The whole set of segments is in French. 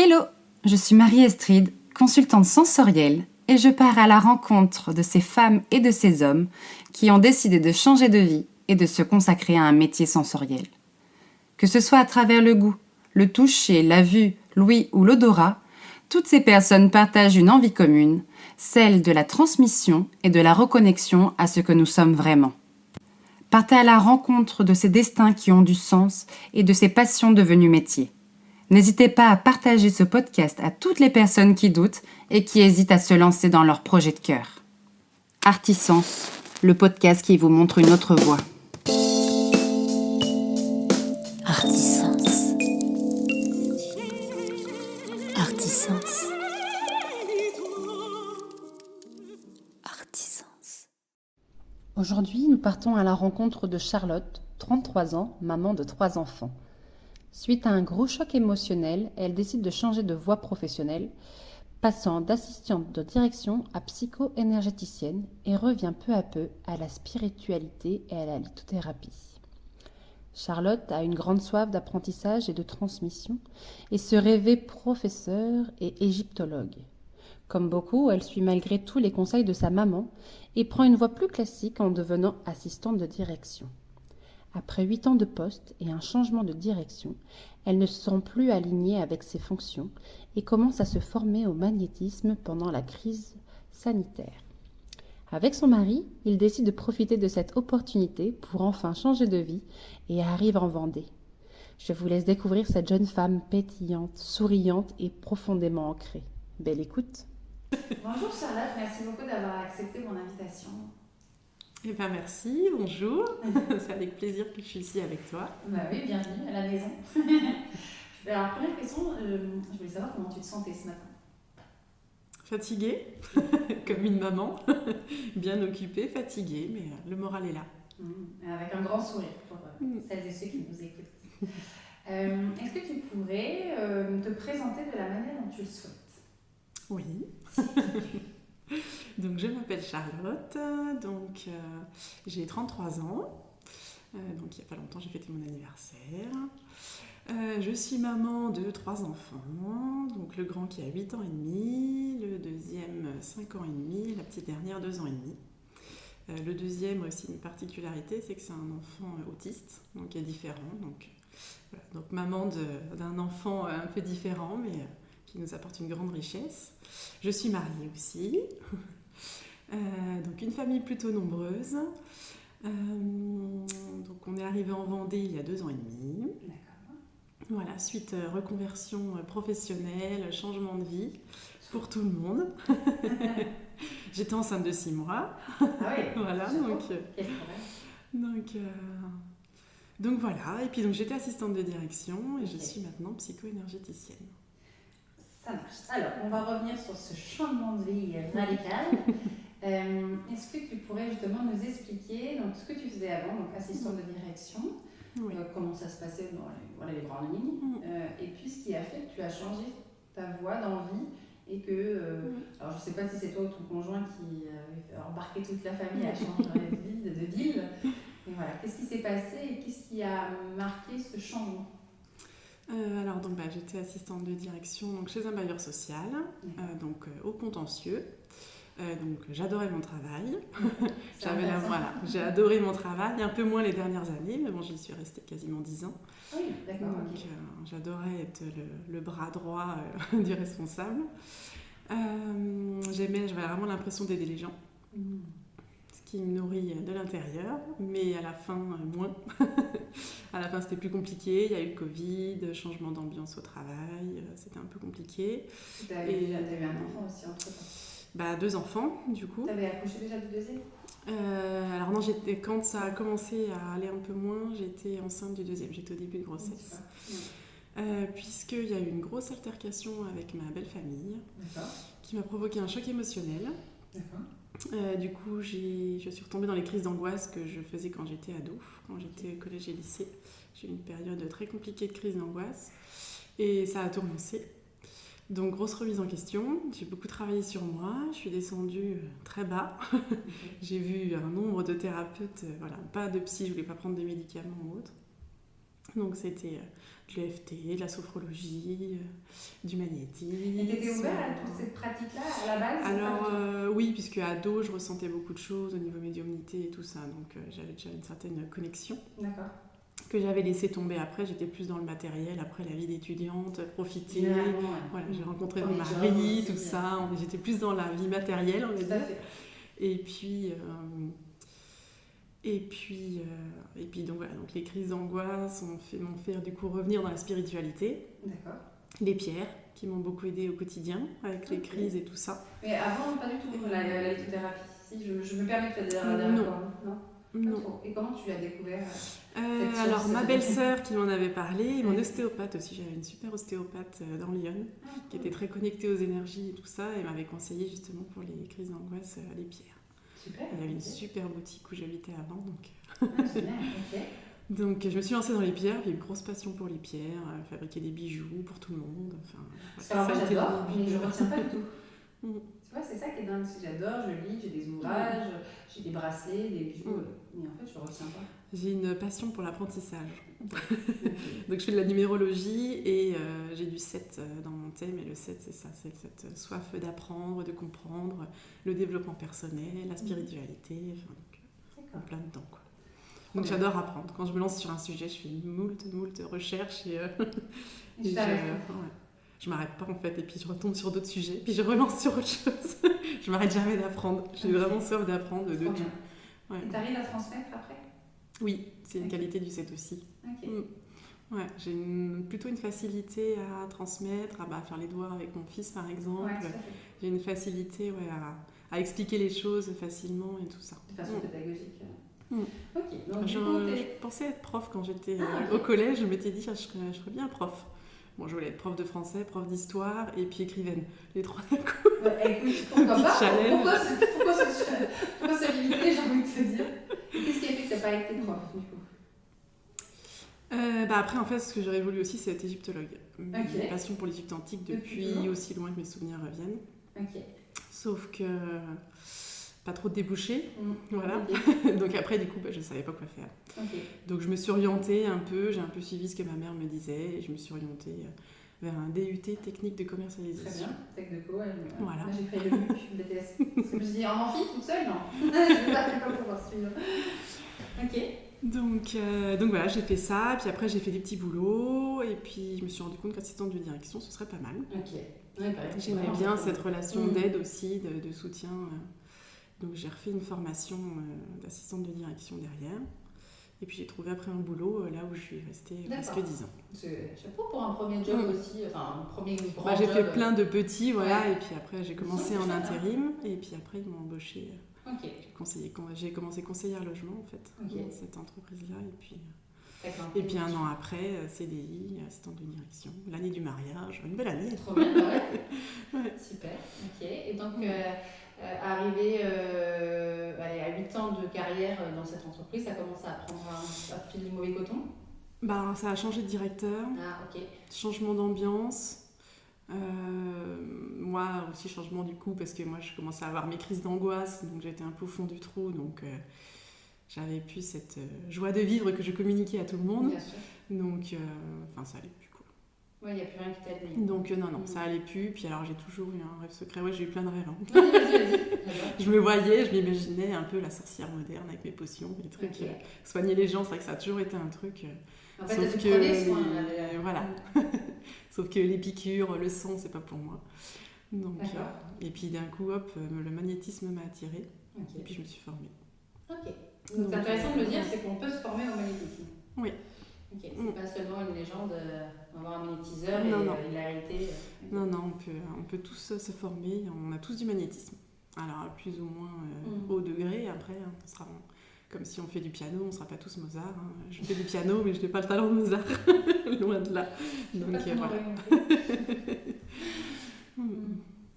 Hello, je suis Marie-Estride, consultante sensorielle, et je pars à la rencontre de ces femmes et de ces hommes qui ont décidé de changer de vie et de se consacrer à un métier sensoriel. Que ce soit à travers le goût, le toucher, la vue, l'ouïe ou l'odorat, toutes ces personnes partagent une envie commune, celle de la transmission et de la reconnexion à ce que nous sommes vraiment. Partez à la rencontre de ces destins qui ont du sens et de ces passions devenues métiers. N'hésitez pas à partager ce podcast à toutes les personnes qui doutent et qui hésitent à se lancer dans leur projet de cœur. Artisens, le podcast qui vous montre une autre voie. Artisens. Artisens. Artisens. Aujourd'hui, nous partons à la rencontre de Charlotte, 33 ans, maman de 3 enfants. Suite à un gros choc émotionnel, elle décide de changer de voie professionnelle, passant d'assistante de direction à psycho-énergéticienne et revient peu à peu à la spiritualité et à la lithothérapie. Charlotte a une grande soif d'apprentissage et de transmission et se rêvait professeure et égyptologue. Comme beaucoup, elle suit malgré tout les conseils de sa maman et prend une voie plus classique en devenant assistante de direction. Après 8 ans de poste et un changement de direction, elle ne se sent plus alignée avec ses fonctions et commence à se former au magnétisme pendant la crise sanitaire. Avec son mari, il décide de profiter de cette opportunité pour enfin changer de vie et arrive en Vendée. Je vous laisse découvrir cette jeune femme pétillante, souriante et profondément ancrée. Belle écoute. Bonjour Charlotte, merci beaucoup d'avoir accepté mon invitation. Eh bien merci, bonjour, c'est avec plaisir que je suis ici avec toi. Bah oui, bienvenue à la maison. Alors première question, je voulais savoir comment tu te sentais ce matin. Fatiguée, comme une maman, bien occupée, fatiguée, mais le moral est là. Avec un grand sourire pour celles et ceux qui nous écoutent. Est-ce que tu pourrais te présenter de la manière dont tu le souhaites? Oui. Donc je m'appelle Charlotte, j'ai 33 ans, donc il n'y a pas longtemps j'ai fêté mon anniversaire. Je suis maman de 3 enfants, donc le grand qui a 8 ans et demi, le deuxième 5 ans et demi, la petite dernière 2 ans et demi. Le deuxième a aussi une particularité, c'est que c'est un enfant autiste, donc il est différent. Donc maman d'un enfant un peu différent, mais qui nous apporte une grande richesse. Je suis mariée aussi, donc une famille plutôt nombreuse. Donc on est arrivé en Vendée il y a 2 ans et demi. D'accord. Voilà, suite reconversion professionnelle, changement de vie pour tout le monde. J'étais enceinte de 6 mois. Ah oui. Voilà, Quel problème. donc voilà, et puis donc j'étais assistante de direction et je suis maintenant psycho-énergéticienne. Ça marche. Alors, on va revenir sur ce changement de vie radical. Est-ce que tu pourrais justement nous expliquer donc, ce que tu faisais avant, donc assistante de direction, Oui. comment ça se passait dans les grandes lignes, et puis ce qui a fait que tu as changé ta voie d'envie et que, alors je ne sais pas si c'est toi ou ton conjoint qui a embarqué toute la famille à changer de ville, mais voilà, qu'est-ce qui s'est passé et qu'est-ce qui a marqué ce changement? J'étais assistante de direction chez un bailleur social, au contentieux. J'adorais mon travail. J'ai adoré mon travail, un peu moins les dernières années, mais bon, j'y suis restée quasiment 10 ans. Ah oui, d'accord. J'adorais être le bras droit du responsable. J'avais vraiment l'impression d'aider les gens, ce qui me nourrit de l'intérieur, mais à la fin, moins. À la fin, c'était plus compliqué. Il y a eu le Covid, changement d'ambiance au travail, c'était un peu compliqué. Tu as eu un enfant aussi entre-temps? 2 enfants, du coup. Tu avais accouché déjà du deuxième? Alors non, quand ça a commencé à aller un peu moins, j'étais enceinte du deuxième. J'étais au début de grossesse. Puisqu'il y a eu une grosse altercation avec ma belle famille, qui m'a provoqué un choc émotionnel. Du coup, je suis retombée dans les crises d'angoisse que je faisais quand j'étais ado, quand j'étais au collège et lycée. J'ai eu une période très compliquée de crise d'angoisse et ça a tout relancé. Donc, grosse remise en question. J'ai beaucoup travaillé sur moi. Je suis descendue très bas. J'ai vu un nombre de thérapeutes. Pas de psy, je ne voulais pas prendre des médicaments ou autre. Donc c'était de l'EFT, de la sophrologie, du magnétisme. Et tu étais ouvert à toute cette pratique-là à la base? Alors oui, puisque ado, je ressentais beaucoup de choses au niveau médiumnité et tout ça, donc j'avais déjà une certaine connexion. D'accord. Que j'avais laissé tomber après, j'étais plus dans le matériel, après la vie d'étudiante, profiter. Généralement, ouais. Voilà, j'ai rencontré Premier mon job mari, aussi, tout ça, j'étais plus dans la vie matérielle, on va Tout à dire. fait. Et puis, donc voilà, donc les crises d'angoisse m'ont fait du coup revenir dans la spiritualité. D'accord. Les pierres qui m'ont beaucoup aidée au quotidien avec les Ok. crises et tout ça. Mais avant, pas du tout, la lithothérapie. Si, je me permets de te dire Non. Non. Pas Non. trop. Et comment tu l'as découvert? Alors science, ma cette belle-sœur qui m'en avait parlé, et mon Ouais. ostéopathe aussi, j'avais une super ostéopathe dans Lyon Ah, qui était très connectée aux énergies et tout ça et m'avait conseillé justement pour les crises d'angoisse les pierres. super. Il y avait une Ok. super boutique où j'habitais avant donc. Ah, génial, ok. Donc je me suis lancée dans les pierres, j'ai une grosse passion pour les pierres, fabriquer des bijoux pour tout le monde. Enfin, Parce que alors, moi ça a été j'adore, le mais but. je retiens pas du tout. Mm. Tu vois, c'est ça qui est dingue. J'adore, je lis, j'ai des ouvrages, j'ai des bracelets, des bijoux, mais en fait je retiens pas. J'ai une passion pour l'apprentissage. Ok. Donc je fais de la numérologie et j'ai du 7 dans mon thème et le 7 c'est ça, c'est cette soif d'apprendre, de comprendre, le développement personnel, la spiritualité, enfin, donc, en D'accord. plein dedans quoi. Donc j'adore apprendre. Quand je me lance sur un sujet, je fais moult recherches et, Et et je t'arrête. je m'arrête pas en fait et puis je retombe sur d'autres sujets, puis je relance sur autre chose. Je m'arrête jamais d'apprendre. J'ai Ok. vraiment soif d'apprendre de Trop tout. bien. Ouais. Et t'arrives à transmettre après? Oui, c'est une Ok. qualité du 7 aussi. Ok. Ouais, j'ai plutôt une facilité à transmettre, à faire les devoirs avec mon fils par exemple. Ouais, tout à fait. J'ai une facilité à expliquer les choses facilement et tout ça. De façon pédagogique. Mm. Ok, donc du Je, coup, je t'es... pensais être prof quand j'étais Ah, ok. au collège, je m'étais dit je ferais bien prof. Bon, je voulais être prof de français, prof d'histoire et puis écrivaine. Les trois d'un coup. Écoute, pourquoi Petit pas? challenge. Pourquoi se limiter, j'ai envie de te dire? Qu'est-ce qui a fait que t'as pas été prof, du coup? Après, en fait, ce que j'aurais voulu aussi, c'est être égyptologue. Une Ok. passion pour l'Égypte antique Depuis depuis toujours. aussi loin que mes souvenirs reviennent. Ok. Sauf que pas trop de débouchés. Mm. Voilà. Ok. Donc après, du coup, je savais pas quoi faire. Ok. Donc je me suis orientée un peu, j'ai un peu suivi ce que ma mère me disait et je me suis orientée vers un DUT technique de Très commercialisation. bien. Tech de co, Voilà. Moi, j'ai fait le BTS. Parce que je me suis dit, en amphi, toute seule, non. Je vais pas pouvoir suivre. Ok. Donc voilà, j'ai fait ça, puis après j'ai fait des petits boulots et puis je me suis rendu compte qu'assistante de direction, ce serait pas mal. Ok. Ouais, bah, J'aimais vraiment, bien c'est cette cool. relation Mm. d'aide aussi, de soutien. Donc j'ai refait une formation d'assistante de direction derrière. Et puis j'ai trouvé après un boulot là où je suis restée D'accord. presque 10 ans. C'est chapeau pour un premier job Mm. aussi, enfin un premier grand J'ai job. fait plein de petits, voilà, Ouais. et puis après j'ai commencé C'est en chouette, hein. intérim, et puis après ils m'ont embauchée. Ok. J'ai commencé conseillère logement en fait, Ok. dans cette entreprise-là, D'accord. et puis un an après, CDI, assistante de direction, l'année du mariage, une belle année. Trop bien, bah ouais. Ouais. Super. Ok. Et donc, arrivé allez, à 8 ans de carrière dans cette entreprise, ça commence à prendre un fil du mauvais coton. Ça a changé de directeur, Ah, ok. changement d'ambiance. Moi aussi changement du coup parce que moi je commençais à avoir mes crises d'angoisse, donc j'étais un peu au fond du trou, donc j'avais plus cette joie de vivre que je communiquais à tout le monde, Bien sûr. donc ça allait plus quoi. Ouais, il n'y a plus rien qui t'aide. Donc non, ça allait plus, puis alors j'ai toujours eu un rêve secret, ouais j'ai eu plein de rêves. Hein. Vas-y. J'adore. Je me voyais, je m'imaginais un peu la sorcière moderne avec mes potions, les trucs, Ok. soigner les gens, c'est vrai que ça a toujours été un truc. En fait, Sauf tu que prenais soin. Là, voilà. Sauf que les piqûres, le sang, c'est pas pour moi. Donc, D'accord. et puis d'un coup, hop, le magnétisme m'a attirée. Ok. Et puis je me suis formée. Ok. Donc, c'est intéressant de le dire, c'est qu'on peut se former au magnétisme. Oui. Ok. C'est Mm. pas seulement une légende, on va avoir un magnétiseur Non, et non. il a arrêté. Non, on peut tous se former. On a tous du magnétisme. Alors à plus ou moins haut degré. Après, ce sera comme si on fait du piano, on ne sera pas tous Mozart. Hein. Je fais du piano, mais je n'ai pas le talent de Mozart. Loin de là. Donc voilà.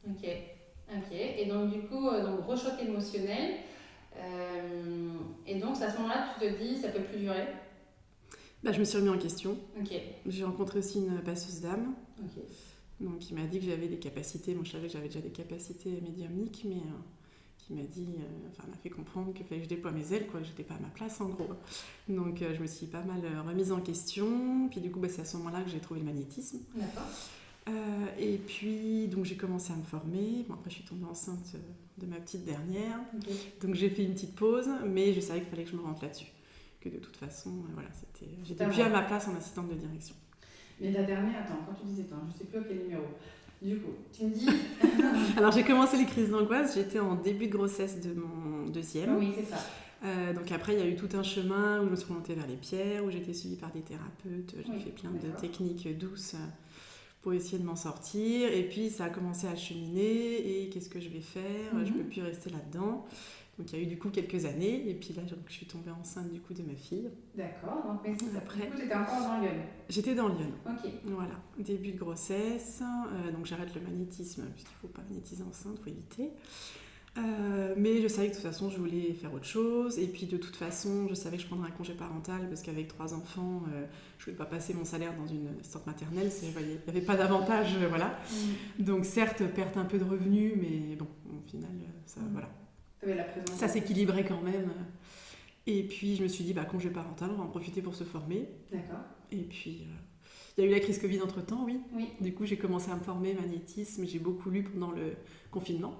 Ok. Et donc du coup, donc, gros choc émotionnel. Et donc à ce moment-là, tu te dis, ça peut plus durer. Je me suis remis en question. Ok. J'ai rencontré aussi une passeuse d'âme. Ok. Donc, il m'a dit que j'avais des capacités. Moi, je savais que j'avais déjà des capacités médiumniques, mais qui m'a dit, m'a fait comprendre qu'il fallait que je déploie mes ailes, quoi, que j'étais pas à ma place en gros. Donc je me suis pas mal remise en question. Puis du coup, c'est à ce moment-là que j'ai trouvé le magnétisme. D'accord. Et puis donc j'ai commencé à me former. Bon, après je suis tombée enceinte de ma petite dernière. Okay. Donc j'ai fait une petite pause, mais je savais qu'il fallait que je me rentre là-dessus. Que de toute façon, j'étais plus à ma place en assistante de direction. Mais la dernière, attends, quand tu disais, je sais plus à quel numéro. Du coup, tu me dis... Alors j'ai commencé les crises d'angoisse, j'étais en début de grossesse de mon deuxième. Oui, c'est ça. Donc après il y a eu tout un chemin où je me suis remontée vers les pierres, où j'ai été suivie par des thérapeutes, j'ai fait plein de techniques douces pour essayer de m'en sortir. Et puis ça a commencé à cheminer, et qu'est-ce que je vais faire? Je ne peux plus rester là-dedans. Donc il y a eu du coup quelques années, et puis là je suis tombée enceinte du coup de ma fille. D'accord, donc mais après, du coup j'étais encore dans Lyon. J'étais dans Lyon. Ok. Voilà, début de grossesse, donc j'arrête le magnétisme, puisqu'il ne faut pas magnétiser enceinte, il faut éviter. Mais je savais que de toute façon je voulais faire autre chose, et puis de toute façon je savais que je prendrais un congé parental, parce qu'avec 3 enfants, je ne voulais pas passer mon salaire dans une assistante maternelle, il n'y avait pas d'avantage, voilà. Donc certes, perte un peu de revenus, mais bon, au final, ça, voilà. Ça s'équilibrait quand même. Et puis je me suis dit, congé parental, on va en profiter pour se former. D'accord. Et puis il y a eu la crise Covid entre-temps, oui. Du coup j'ai commencé à me former magnétisme, j'ai beaucoup lu pendant le confinement.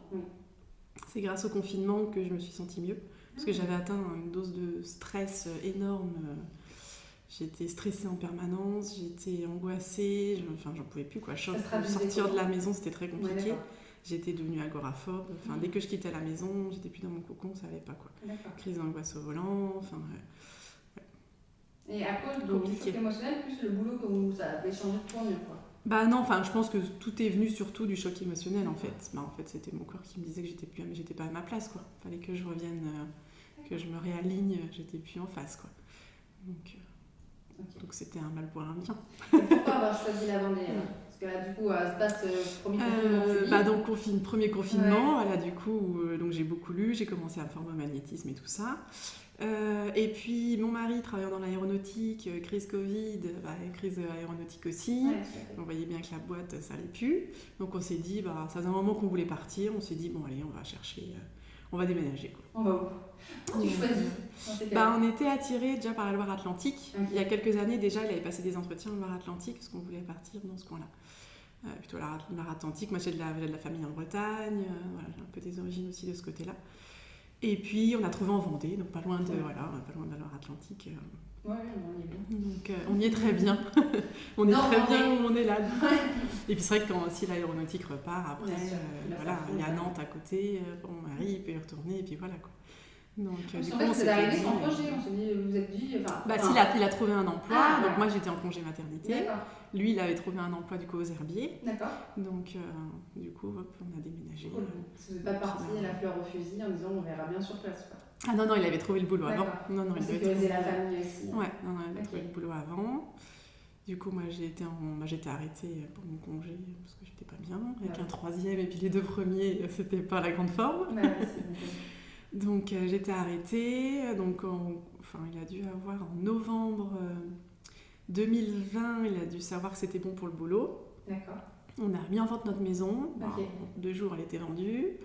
C'est grâce au confinement que je me suis sentie mieux, parce que j'avais atteint une dose de stress énorme. J'étais stressée en permanence, j'étais angoissée, j'en pouvais plus, quoi. Sortir de la maison, c'était très compliqué. J'étais devenue agoraphobe. Dès que je quittais la maison, j'étais plus dans mon cocon, ça allait pas, quoi. Crise d'angoisse au volant, Et à cause du choc émotionnel, plus le boulot, comme ça avait changé de tournure, quoi. Non, je pense que tout est venu surtout du choc émotionnel, en fait. En fait, c'était mon corps qui me disait que j'étais pas à ma place, quoi. Fallait que je revienne, que je me réaligne, j'étais plus en face, quoi. Donc c'était un mal pour un bien. Et pourquoi avoir choisi la Vendée? Parce que là, du coup, se passe premier confinement. Premier confinement, voilà, du coup, donc j'ai beaucoup lu, j'ai commencé à me former au magnétisme et tout ça. Et puis mon mari travaillant dans l'aéronautique, crise Covid, crise aéronautique aussi. On voyait bien que la boîte ça allait plus. Donc on s'est dit, ça faisait un moment qu'on voulait partir, on s'est dit bon allez on va chercher, on va déménager, quoi. On va où? Tu choisis? On était attirés déjà par la Loire-Atlantique. Il y a quelques années déjà, il avait passé des entretiens en Loire-Atlantique parce qu'on voulait partir dans ce coin-là. Plutôt la Loire-Atlantique. Moi j'ai de la famille en Bretagne, voilà, j'ai un peu des origines aussi de ce côté-là. Et puis on a trouvé en Vendée, donc pas loin de la Loire-Atlantique. Ouais, on y est bien. Donc on y est très bien. On est très bien où on est là. Et puis c'est vrai que quand aussi l'aéronautique repart, après, il y a Nantes à côté, mon mari il peut y retourner, et puis voilà, quoi. Donc, parce qu'en fait, vous êtes arrivé sans projet, on s'est dit, vous êtes dit... il a trouvé un emploi, donc moi j'étais en congé maternité. D'accord. Lui, il avait trouvé un emploi du coup aux herbiers. D'accord. Donc, du coup, on a déménagé. Cool. Vous n'êtes pas parti la fleur au fusil en disant on verra bien sur place, quoi. Ah non, il avait trouvé le boulot avant. Non, il avait trouvé la famille aussi. Ouais, il avait trouvé le boulot avant. Du coup, moi, j'étais arrêtée pour mon congé parce que j'étais pas bien. Avec un troisième et puis les 2 premiers, c'était pas la grande forme. Donc, j'étais arrêtée. Donc, il a dû avoir en novembre 2020, il a dû savoir que c'était bon pour le boulot. D'accord. On a mis en vente notre maison. En 2 jours, elle était vendue.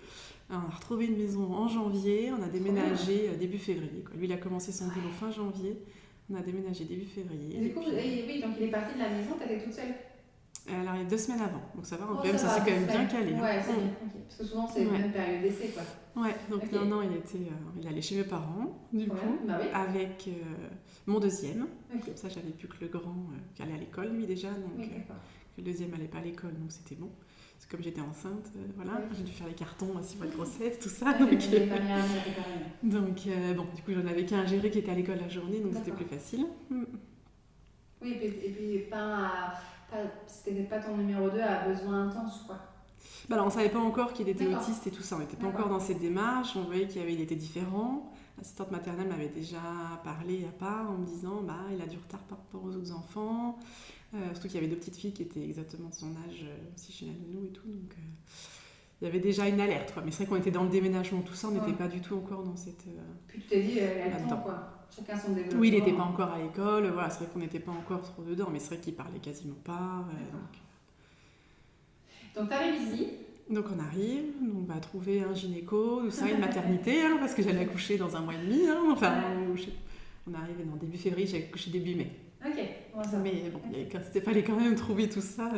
On a retrouvé une maison en janvier. On a déménagé début février, quoi. Lui, il a commencé son boulot fin janvier. On a déménagé début février. Et du coup, donc il est parti de la maison, t'étais toute seule? Elle arrive 2 semaines avant. Donc ça va, ça s'est quand même bien calé. Ouais, c'est bien. Okay. Parce que souvent, c'est une période d'essai, quoi. Ouais, donc non, il allait chez mes parents, du coup, avec mon deuxième. Comme ça, j'avais plus que le grand qui allait à l'école, lui déjà. Donc le deuxième n'allait pas à l'école, donc c'était bon. Parce que comme j'étais enceinte, j'ai dû faire les cartons, 6 mois de grossesse, tout ça. Donc, du coup, j'en avais qu'un à gérer qui était à l'école la journée, donc c'était plus facile. Oui, et puis c'était pas ton numéro 2 à besoin intense, quoi. On ne savait pas encore qu'il était autiste et tout ça, on n'était pas encore dans cette démarche, on voyait qu'il était différent. L'assistante maternelle m'avait déjà parlé à part en me disant il a du retard par rapport aux autres enfants, surtout qu'il y avait 2 petites filles qui étaient exactement de son âge aussi chez la nounou et tout, donc il y avait déjà une alerte, quoi. Mais c'est vrai qu'on était dans le déménagement, tout ça, on n'était pas du tout encore dans cette... Puis tu t'es dit, il y a le temps, quoi. Chacun son développement. Oui, il n'était pas encore à l'école, voilà, c'est vrai qu'on n'était pas encore trop dedans, mais c'est vrai qu'il parlait quasiment pas. Donc tu arrives ici, Donc on arrive, on va trouver un gynéco, tout ça, une maternité, hein, parce que j'allais accoucher dans un mois et demi. Hein, enfin, on est arrivé dans début février, j'ai accouché début mai. Ok, bon, ça. Mais bon, il fallait quand même trouver tout ça,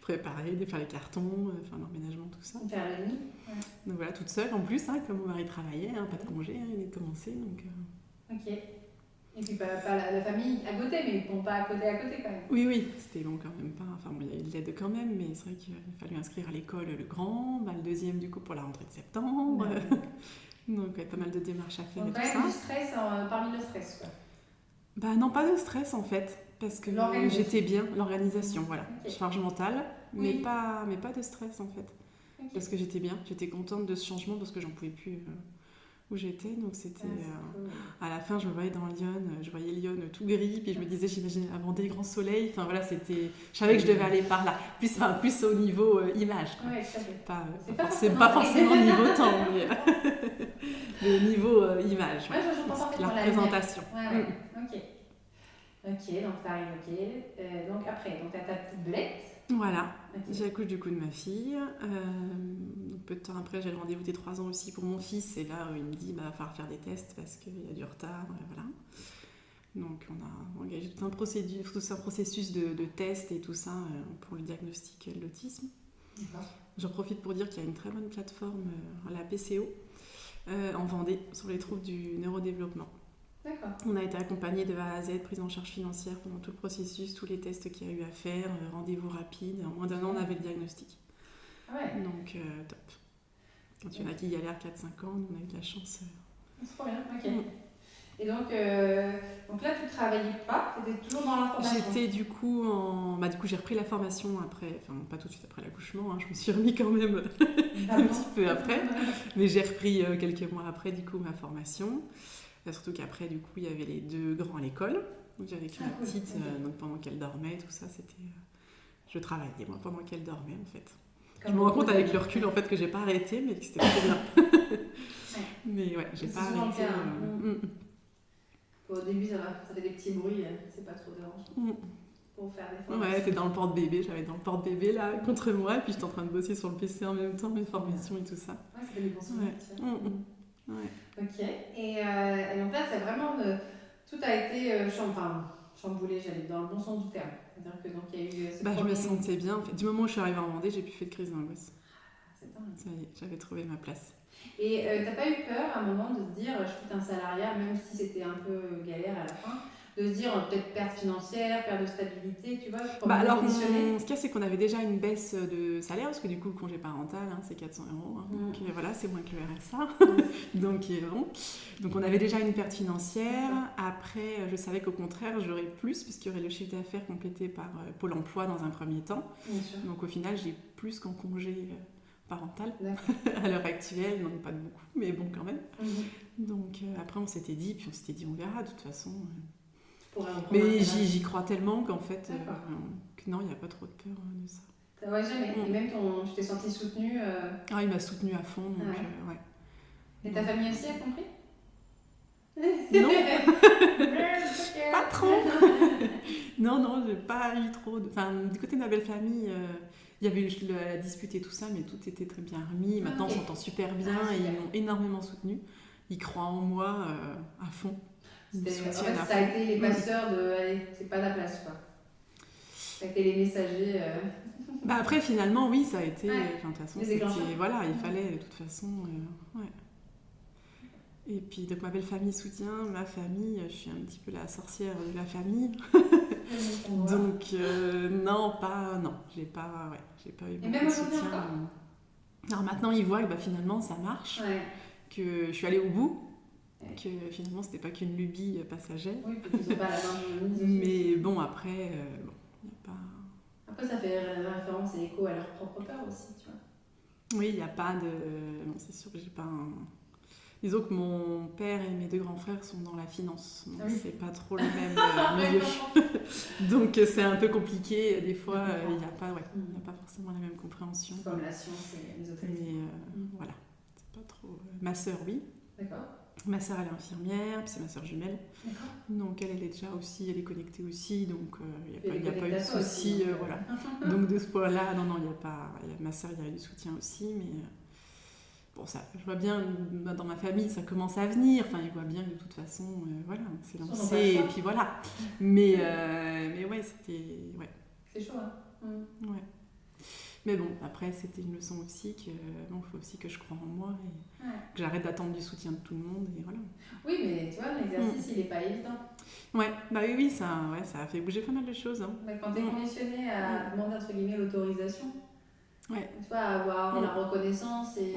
préparer, faire les cartons, faire l'emménagement, tout ça. Faire le nid. Ouais. Donc voilà, toute seule en plus, hein, comme mon mari travaillait, hein, pas de congé, hein, il venait de commencer. Donc, Ok. Et puis pas la famille à côté, mais bon, pas à côté quand même. Oui, c'était bon quand même pas. Enfin, bon, il y a eu de l'aide quand même, mais c'est vrai qu'il fallu inscrire à l'école le grand, le deuxième du coup pour la rentrée de septembre. Donc il y a pas mal de démarches à faire. Donc et quand tout même ça. du stress parmi le stress, quoi. Bah non, pas de stress en fait, parce que j'étais bien, l'organisation, voilà. Okay. Charge mentale, mais Oui. pas de stress en fait. Okay. Parce que j'étais bien, j'étais contente de ce changement parce que j'en pouvais plus où j'étais. Donc c'était. Cool. À la fin, je me voyais dans Lyon, je voyais Lyon tout gris, puis je me disais, j'imaginais la Vendée, grand soleil. Enfin voilà, c'était. Je savais que je devais aller par là. Plus au niveau image. Quoi. Ouais, tout à fait. C'est pas forcément niveau temps, mais le niveau image. Ouais, j'entends la représentation. Ouais. Ok, donc t'arrives, donc après, t'as ta petite belette. Voilà, Okay. j'accouche du coup de ma fille. Peu de temps après, j'ai le rendez-vous des 3 ans aussi pour mon fils. Et là, il me dit, il va falloir faire des tests parce qu'il y a du retard. Voilà. Donc, on a engagé tout un processus de tests et tout ça pour le diagnostic de l'autisme. J'en profite pour dire qu'il y a une très bonne plateforme, la PCO, en Vendée, sur les troubles du neurodéveloppement. D'accord. On a été accompagnés de A à Z, prise en charge financière pendant tout le processus, tous les tests qu'il y a eu à faire, rendez-vous rapide. En moins d'1 an, on avait le diagnostic. Ah ouais. Donc, top. Quand il y en a qui galèrent 4-5 ans, on a eu de la chance. C'est trop bien, ok. Et donc là, tu ne travaillais pas, tu étais toujours dans la formation. J'étais du coup j'ai repris la formation après, enfin pas tout de suite après l'accouchement, hein, je me suis remis quand même un petit peu après, mais j'ai repris quelques mois après du coup ma formation. Surtout qu'après, du coup, il y avait les 2 grands à l'école. Donc j'avais avec ma petite, donc pendant qu'elle dormait, tout ça, c'était... je travaillais, moi, pendant qu'elle dormait, en fait. Je me rends compte avec le recul, en fait, que j'ai pas arrêté, mais que c'était trop bien. Mais ouais, j'ai pas arrêté. Au début, ça fait des petits bruits, c'est pas trop dérangeant. Pour faire des formations. Ouais, t'es dans le porte-bébé, j'avais dans le porte-bébé, là, contre moi, et puis j'étais en train de bosser sur le PC en même temps, mes formations et tout ça. Ouais, ça fait des bons souvenirs. Ouais. Ok, et donc là, c'est vraiment tout a été chamboulé, j'allais dans le bon sens du terme. C'est-à-dire que donc il y a eu. Je me sentais bien. En fait, du moment où je suis arrivée en Vendée, j'ai plus fait de crise d'angoisse. C'est dingue. Ça y est, j'avais trouvé ma place. Et t'as pas eu peur à un moment de te dire, je quitte un salariat, même si c'était un peu galère à la fin, de se dire peut-être perte financière, perte de stabilité, tu vois, pour alors, ce qu'il y a, c'est qu'on avait déjà une baisse de salaire, parce que du coup, le congé parental, c'est 400 €. Hein, donc voilà, c'est moins que le RSA. Donc bon. Donc on avait déjà une perte financière. Après, je savais qu'au contraire, j'aurais plus, puisqu'il y aurait le chiffre d'affaires complété par Pôle emploi dans un premier temps. Donc au final, j'ai plus qu'en congé parental à l'heure actuelle. Donc pas de beaucoup, mais bon quand même. Donc après, on s'était dit, on verra de toute façon. Mais j'y crois tellement qu'en fait, que non, il n'y a pas trop de peur de ça. Ouais, jamais. Et même tu t'es sentie soutenue Ah, il m'a soutenue à fond, donc ouais. Et ta famille aussi a compris? Non. Pas trop. Non, j'ai pas eu trop de... Enfin, du côté de ma belle famille, il y avait eu la dispute et tout ça, mais tout était très bien remis. Maintenant, on s'entend super bien et ils m'ont énormément soutenue. Ils croient en moi à fond. Ça a été les passeurs de allez, c'est pas ta place, quoi. Ça a été les messagers. Après, finalement, oui, ça a été. De toute façon, voilà, il fallait de toute façon. Et puis, donc, ma belle famille soutient, ma famille, je suis un petit peu la sorcière de la famille. Donc, non, j'ai pas eu beaucoup de soutien. Alors maintenant, ils voient que finalement, ça marche, que je suis allée au bout. Que finalement c'était pas qu'une lubie passagère. Oui, ils ont pas la main mais bon, après, y a pas... Après, ça fait référence et écho à leur propre peur aussi, tu vois. Oui, il n'y a pas de... Bon, c'est sûr que j'ai pas un... Disons que mon père et mes 2 grands frères sont dans la finance, donc c'est pas trop le même milieu. Donc c'est un peu compliqué, des fois, il n'y a pas forcément la même compréhension. Comme la science et les autres. Mais voilà, c'est pas trop... Ma sœur, oui. D'accord. Ma sœur, elle est infirmière, puis c'est ma sœur jumelle. D'accord. Donc elle est déjà aussi, elle est connectée aussi, donc il n'y a pas eu de connectée à toi souci. aussi, Voilà. Donc de ce point-là, non, il n'y a pas. Ma sœur, il y a eu du soutien aussi, mais bon, ça, je vois bien, dans ma famille, ça commence à venir. Enfin, ils voient bien que de toute façon, voilà, c'est Ils sont lancé, pas et choix. puis voilà. Mais ouais, c'était. Ouais. C'est chaud, hein. Ouais. Mais bon, après, c'était une leçon aussi que bon, faut aussi que je croie en moi et Ouais. que j'arrête d'attendre du soutien de tout le monde et voilà. Oui, mais tu vois, l'exercice, il n'est pas évident. Ouais, bah oui, ça a fait bouger pas mal de choses. Hein. Ouais, quand tu es conditionné à demander entre guillemets l'autorisation, Ouais. tu vois, à avoir la reconnaissance et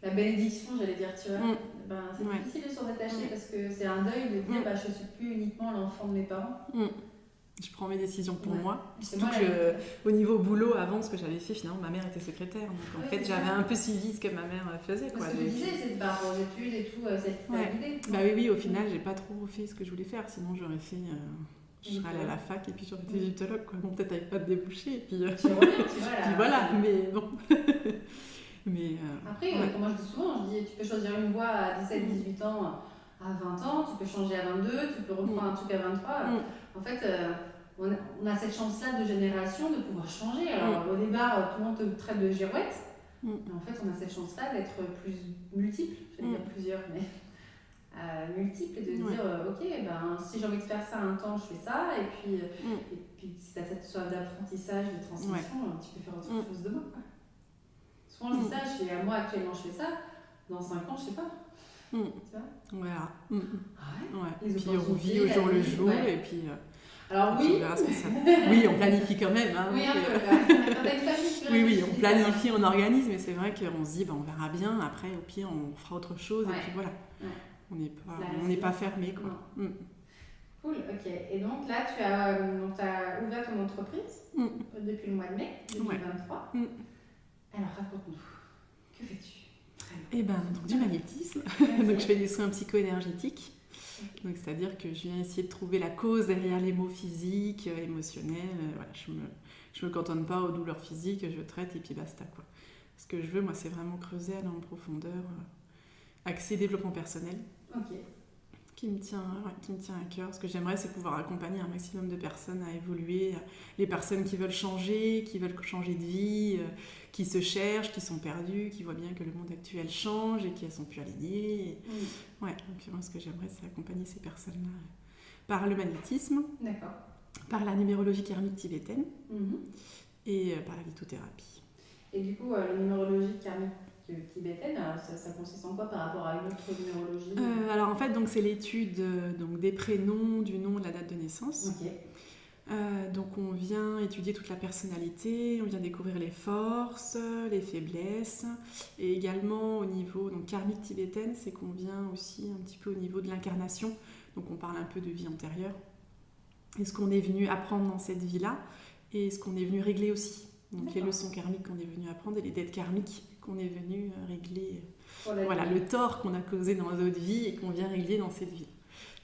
la bénédiction, j'allais dire, tu vois, ben, c'est difficile de s'en détacher parce que c'est un deuil de dire bah, je ne suis plus uniquement l'enfant de mes parents. Je prends mes décisions pour moi. C'est Surtout moi, qu'au niveau boulot, avant, ce que j'avais fait, finalement, ma mère était secrétaire. Donc en fait, j'avais un peu suivi ce que ma mère faisait. Parce que tu disais, c'est par rapport aux études et tout, celle qui t'a guidée. Bah oui, au final, j'ai pas trop fait ce que je voulais faire. Sinon, j'aurais fait. Je serais allée à la fac et puis j'aurais été égyptologue, quoi. Bon, peut-être avec pas de débouché. Et puis, tu reviens, tu vois. puis voilà, mais bon. Mais, après, comme moi je dis souvent, je dis, tu peux choisir une voie à 17-18 ans, à 20 ans, tu peux changer à 22, tu peux reprendre un truc à 23. En fait, on a cette chance-là de génération de pouvoir changer. Alors au départ, tout le monde te traite de girouette, mais en fait, on a cette chance-là d'être plus multiple, je vais dire plusieurs, mais multiple, et de dire, ok, ben, si j'ai envie de faire ça un temps, je fais ça, et puis si tu as cette soif d'apprentissage, de transmission, tu peux faire autre chose demain. Quoi. Souvent, je dis ça, moi actuellement, je fais ça, dans 5 ans, je sais pas. Tu vois voilà. Ouais. Puis on vit au jour le jour, et puis. Alors on verra ce que ça... Oui, on planifie quand même. Hein, oui, un peu. Oui, on planifie, on organise, mais c'est vrai qu'on se dit, on verra bien. Après, au pire, on fera autre chose, et puis voilà. Ouais. On n'est pas fermé, quoi. Cool, ok. Et donc là, tu as ouvert ton entreprise depuis le mois de mai 2023. Alors, raconte-nous, que fais-tu? Eh ben, donc du magnétisme. Donc, je fais des soins psycho-énergétiques. Donc, c'est-à-dire que je viens essayer de trouver la cause derrière les maux physiques, émotionnels. Voilà, je me cantonne pas aux douleurs physiques, je traite et puis basta, quoi. Ce que je veux, moi, c'est vraiment creuser, aller en profondeur, axé développement personnel. Ok. Qui me tient à cœur. Ce que j'aimerais, c'est pouvoir accompagner un maximum de personnes à évoluer. Les personnes qui veulent changer de vie, qui se cherchent, qui sont perdues, qui voient bien que le monde actuel change et qui ne sont plus alignées. Ouais, donc moi, ce que j'aimerais, c'est accompagner ces personnes-là par le magnétisme, par la numérologie karmique tibétaine et par la lithothérapie. Et du coup, la numérologie karmique tibétaine, ça consiste en quoi par rapport à une autre numérologie Alors en fait, donc, c'est l'étude des prénoms, du nom, de la date de naissance. Donc on vient étudier toute la personnalité, on vient découvrir les forces, les faiblesses, et également au niveau karmique tibétaine, c'est qu'on vient aussi un petit peu au niveau de l'incarnation, donc on parle un peu de vie antérieure, et ce qu'on est venu apprendre dans cette vie-là, et ce qu'on est venu régler aussi. Donc les leçons karmiques qu'on est venu apprendre et les dettes karmiques qu'on est venu régler. Voilà, le tort qu'on a causé dans d'autres vies et qu'on vient régler dans cette vie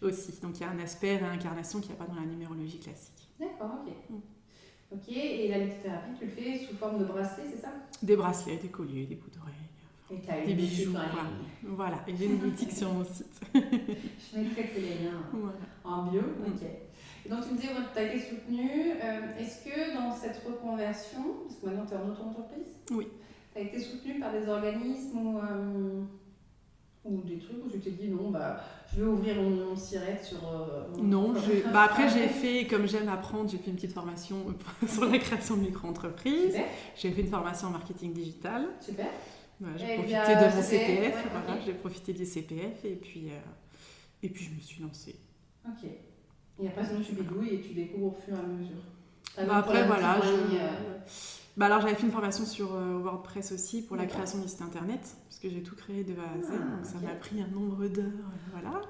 aussi. Donc il y a un aspect réincarnation qu'il n'y a pas dans la numérologie classique. D'accord, ok. Ok, et la lithothérapie, tu le fais sous forme de bracelet, c'est ça? Des bracelets, des colliers, des boucles d'oreilles, des bijoux. Voilà, et j'ai une boutique sur mon site. Je mettrai tous les liens en bio. Ok. Et donc tu me disais que tu as été soutenue. Est-ce que dans cette reconversion, parce que maintenant tu es en auto-entreprise, oui. Tu as été soutenue par des organismes ou des trucs où tu t'es dit non, je vais ouvrir mon sirette sur... non, après j'ai fait, comme j'aime apprendre, j'ai fait une petite formation sur la création de micro-entreprises. Super. J'ai fait une formation en marketing digital. Super. Voilà, j'ai profité de mon CPF, j'ai profité du CPF et puis je me suis lancée. Ok. Et après, sinon, tu bidouilles et tu découvres au fur et à mesure. Après, voilà. Alors, j'avais fait une formation sur WordPress aussi pour la création de site internet, parce que j'ai tout créé de A à Z, donc ça m'a pris un nombre d'heures, voilà.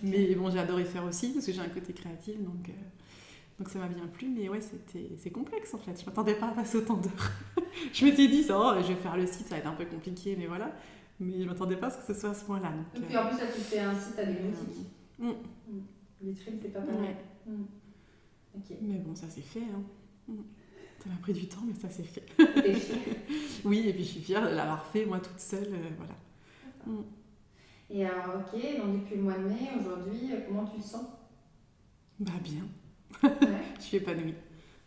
Mais bon, j'ai adoré faire aussi, parce que j'ai un côté créatif, donc ça m'a bien plu. Mais ouais, c'est complexe en fait. Je m'attendais pas à passer autant d'heures. Je m'étais dit, je vais faire le site, ça va être un peu compliqué, mais voilà. Mais je m'attendais pas à ce que ce soit à ce point-là. Et puis en plus, là, tu fais un site à des boutiques. Vitrine, c'est pas mal. Okay. Mais bon, ça s'est fait. Ça m'a pris du temps, mais ça s'est fait. T'es fière? Oui, et puis je suis fière de l'avoir fait, moi, toute seule. Voilà. Et alors, ok, donc depuis le mois de mai, aujourd'hui, comment tu te sens? Bah bien, Ouais. je suis épanouie.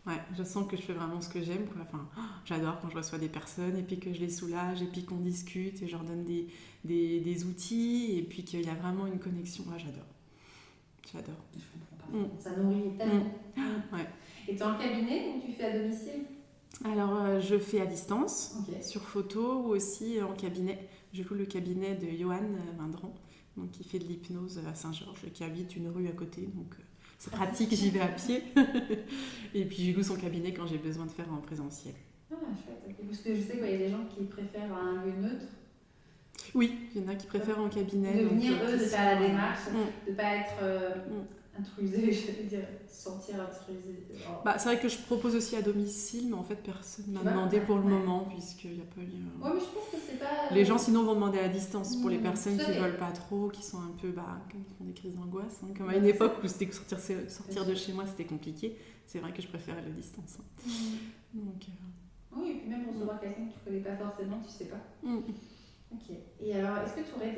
Ouais, je sens que je fais vraiment ce que j'aime, quoi. Enfin, j'adore quand je reçois des personnes et puis que je les soulage et puis qu'on discute et je leur donne des outils et puis qu'il y a vraiment une connexion. Ouais, j'adore. J'adore. Je comprends pas. Ça nourrit tellement. Ouais. Et tu es en cabinet ou tu fais à domicile? Alors, je fais à distance, Ok. sur photo ou aussi en cabinet. Je loue le cabinet de Johan Vindran, donc qui fait de l'hypnose à Saint-Georges, qui habite une rue à côté, donc c'est pratique, j'y vais à pied. Et puis je loue son cabinet quand j'ai besoin de faire en présentiel. Ah, chouette. Ok. Parce que je sais qu'il y a des gens qui préfèrent un lieu neutre. Oui, il y en a qui préfèrent en cabinet. De donc, venir, eux, de qui faire la sont- démarche, Mm. de ne pas être intrusé, j'allais dire, se sentir intrusé. Oh. Bah, c'est vrai que je propose aussi à domicile, mais en fait personne m'a Tu vois, demandé pour le ouais. moment, puisqu'il n'y a pas eu... Ouais, mais je pense que c'est pas. Les gens sinon vont demander à distance pour les personnes tout à qui fait. veulent pas trop, qui sont un peu, qui font des crises d'angoisse, hein, comme à Ouais, une c'est époque où c'était sortir de chez moi c'était compliqué. C'est vrai que je préférais la distance. Hein. Donc, Oui, et puis même recevoir quelqu'un que tu ne connais pas forcément, tu sais pas. mm. Ok. Et alors, est-ce que tu aurais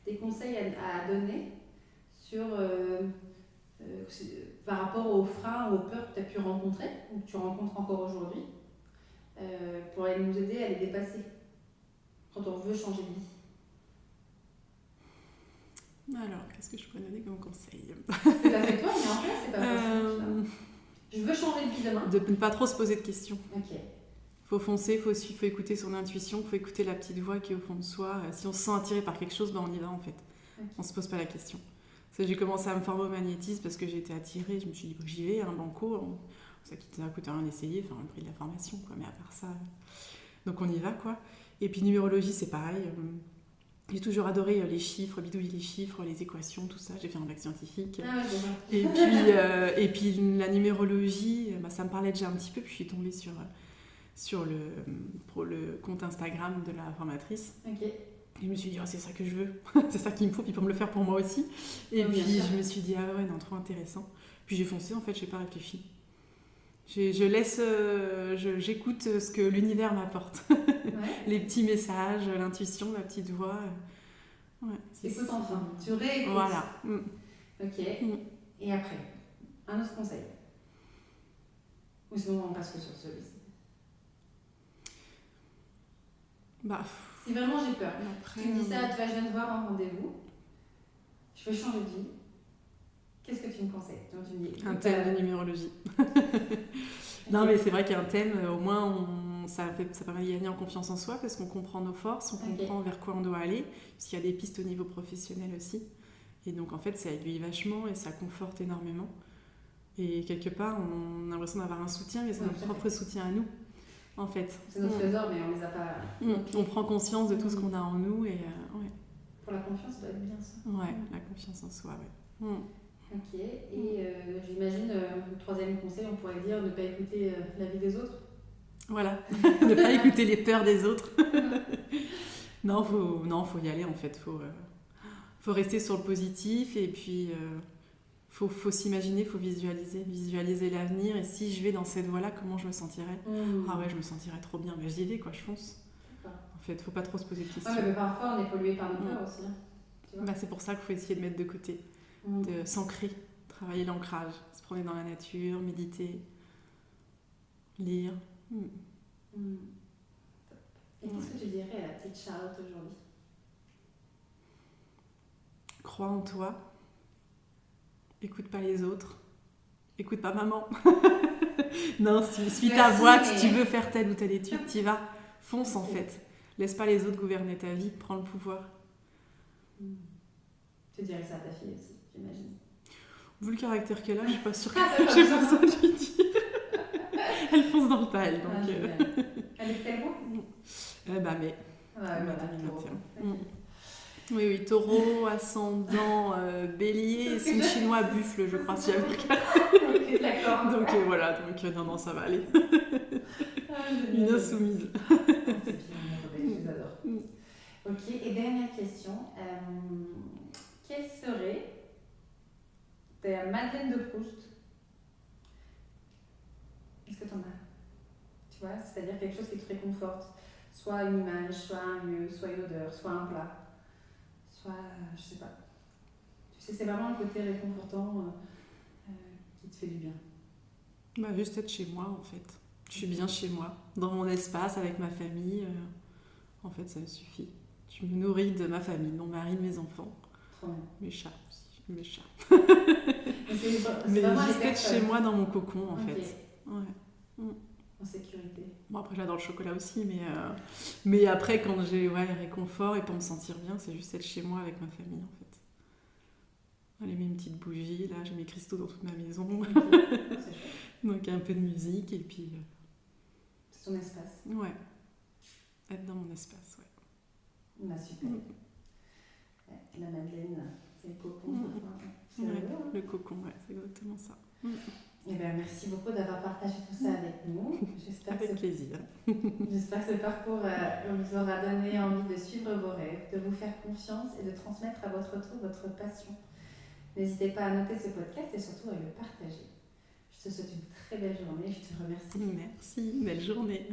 des conseils à donner sur, par rapport aux freins ou aux peurs que tu as pu rencontrer, ou que tu rencontres encore aujourd'hui, pour nous aider à les dépasser quand on veut changer de vie? Alors, qu'est-ce que je pourrais donner comme conseil? C'est pas fait toi, mais en fait, c'est pas possible. Euh, Je veux changer de vie demain. De ne pas trop se poser de questions. Ok. Faut foncer, faut écouter son intuition, faut écouter la petite voix qui est au fond de soi. Si on se sent attiré par quelque chose, on y va en fait. Ok. On se pose pas la question. J'ai commencé à me former au magnétisme parce que j'ai été attirée. Je me suis dit, j'y vais, un banco. Ça coûte rien d'essayer, enfin, le prix de la formation, quoi. Mais à part ça, donc on y va, quoi. Et puis numérologie, c'est pareil. J'ai toujours adoré les chiffres, bidouiller les chiffres, les équations, tout ça. J'ai fait un bac scientifique. Ah ouais, je vois. Et puis la numérologie, ça me parlait déjà un petit peu. Puis je suis tombée sur le compte Instagram de la formatrice. Ok. Et je me suis dit, c'est ça que je veux. C'est ça qu'il me faut, puis pour me le faire pour moi aussi. Et Oui, puis bien sûr. je me suis dit, ah ouais, non, trop intéressant. Puis j'ai foncé, en fait, j'ai pas réfléchi. J'écoute ce que l'univers m'apporte. Ouais. Les petits messages, l'intuition, la petite voix. Ouais, Écoute enfin. Tu réécoutes. Voilà. Ok. Mm. Et après, un autre conseil. Ou sinon, on passe que sur celui-ci. Si vraiment j'ai peur. Après, Tu me dis ça, tu vois, je viens de voir un rendez-vous. Je veux changer de vie. Qu'est-ce que tu me conseilles? Donc, tu me dis, un thème de numérologie. Non, mais c'est vrai qu'il y a un thème, au moins, ça permet de gagner en confiance en soi parce qu'on comprend nos forces, on comprend vers quoi on doit aller, puisqu'il y a des pistes au niveau professionnel aussi. Et donc, en fait, ça aiguille vachement et ça conforte énormément. Et quelque part, on a l'impression d'avoir un soutien, mais c'est notre propre soutien à nous, en fait. C'est notre trésor, mais on les a pas. On prend conscience de tout ce qu'on a en nous et ouais. Pour la confiance, ça doit être bien ça. Ouais, la confiance en soi, ouais. Ok, et j'imagine, le troisième conseil, on pourrait dire ne pas écouter l'avis des autres. Voilà, ne pas écouter les peurs des autres. Non, faut y aller en fait. Faut rester sur le positif et puis faut s'imaginer, faut visualiser l'avenir. Et si je vais dans cette voie-là, comment je me sentirais? Ah ouais, je me sentirais trop bien. Mais j'y vais, quoi, je fonce. En fait, faut pas trop se poser de questions. Ouais, mais parfois on est pollué par nos peurs aussi. Hein, tu vois. C'est pour ça qu'il faut essayer de mettre de côté, de s'ancrer, travailler l'ancrage, se promener dans la nature, méditer, lire. Et qu'est-ce que tu dirais à la petite Charlotte aujourd'hui? Crois en toi, écoute pas les autres, écoute pas maman. Non, suis ta voix, si tu veux faire telle ou telle étude, t'y vas, fonce en fait. Laisse pas les autres gouverner ta vie, prends le pouvoir. Tu dirais ça à ta fille aussi, j'imagine. Vu le caractère qu'elle a, je suis pas sûre que j'ai besoin de lui dire. Elle fonce dans le tas, elle, donc... Elle est quel mois? Mais... Ouais, voilà, Oui, taureau, ascendant, bélier, signe chinois, buffle, je crois, si j'avais regardé. Ok, d'accord. Donc voilà, non, ça va aller. Une insoumise. C'est bien, je les adore. Ok, et dernière question. Quelle serait ta Madeleine de Proust? Est-ce que tu en as? Tu vois, c'est-à-dire quelque chose qui te réconforte. Soit une image, soit un lieu, soit une odeur, soit un plat. soit, je sais pas. Tu sais, c'est vraiment le côté réconfortant qui te fait du bien. Bah, juste être chez moi, en fait. Je suis bien chez moi, dans mon espace, avec ma famille. En fait, ça me suffit. Je me nourris de ma famille, de mon mari, de mes enfants. Trop bien. Mes chats aussi, mes chats. C'est Mais vraiment juste les être chez personnes. moi dans mon cocon, en Ok. fait. Ouais. En sécurité. Bon, après, j'adore le chocolat aussi, mais après, quand j'ai réconfort et pour me sentir bien, c'est juste être chez moi avec ma famille, en fait. Allumer une petite bougie, là, j'ai mes cristaux dans toute ma maison. Ok. C'est chouette. Donc, un peu de musique, et puis... C'est ton espace. ouais. Être dans mon espace, ouais. Bah, super. Ouais, la Madeleine, c'est le cocon. C'est Ouais, rigolo, hein. le cocon, ouais, c'est exactement ça. Eh ben, merci beaucoup d'avoir partagé tout ça avec nous. J'espère Avec que plaisir. J'espère que ce parcours vous aura donné envie de suivre vos rêves, de vous faire confiance et de transmettre à votre tour votre passion. N'hésitez pas à noter ce podcast et surtout à le partager. Je te souhaite une très belle journée et je te remercie. Merci, belle journée.